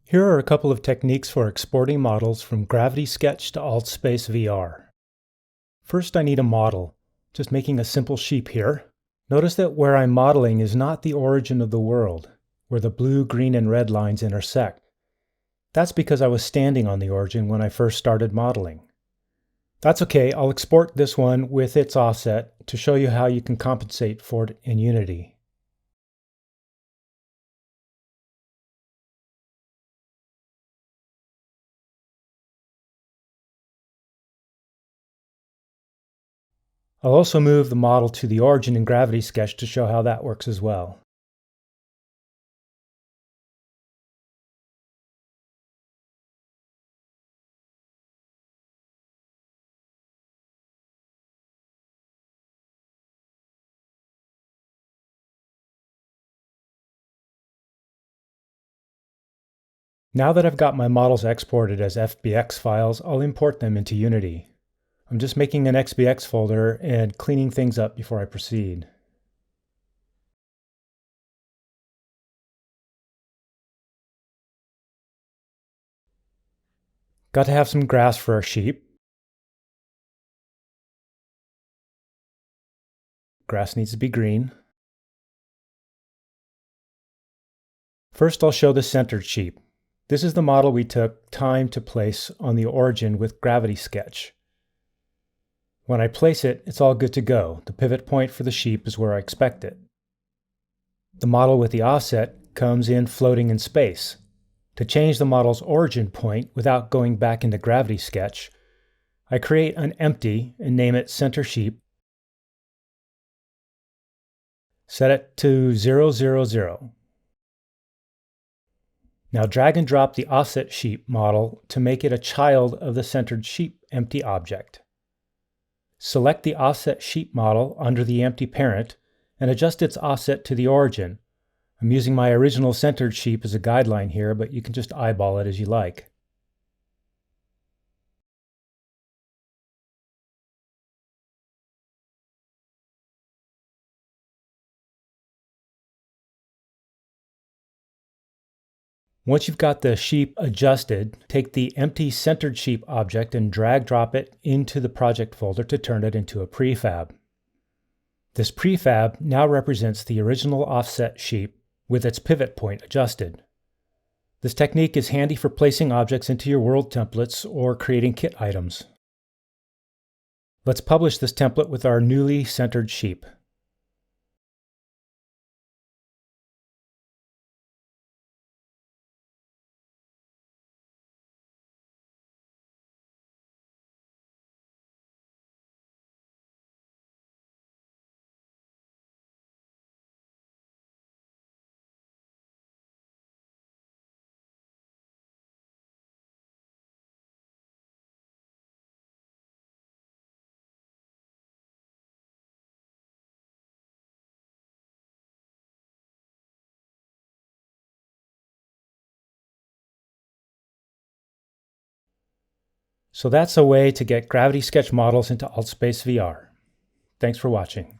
Here are a couple of techniques for exporting models from GravitySketch to AltspaceVR. First, I need a model, just making a simple sheep here. Notice that where I'm modeling is not the origin of the world, where the blue, green, and red lines intersect. That's because I was standing on the origin when I first started modeling. That's okay, I'll export this one with its offset to show you how you can compensate for it in Unity. I'll also move the model to the origin in GravitySketch to show how that works as well. Now that I've got my models exported as FBX files, I'll import them into Unity. I'm just making an XBX folder and cleaning things up before I proceed. Got to have some grass for our sheep. Grass needs to be green. First, I'll show the centered sheep. This is the model we took time to place on the origin with GravitySketch. When I place it, it's all good to go. The pivot point for the sheep is where I expect it. The model with the offset comes in floating in space. To change the model's origin point without going back into GravitySketch, I create an empty and name it center sheep. Set it to 0, 0, 0. Now drag and drop the offset sheep model to make it a child of the centered sheep empty object. Select the offset sheep model under the empty parent and adjust its offset to the origin. I'm using my original centered sheep as a guideline here, but you can just eyeball it as you like. Once you've got the sheep adjusted, take the empty centered sheep object and drag drop it into the project folder to turn it into a prefab. This prefab now represents the original offset sheep with its pivot point adjusted. This technique is handy for placing objects into your world templates or creating kit items. Let's publish this template with our newly centered sheep. So that's a way to get GravitySketch models into AltspaceVR. Thanks for watching.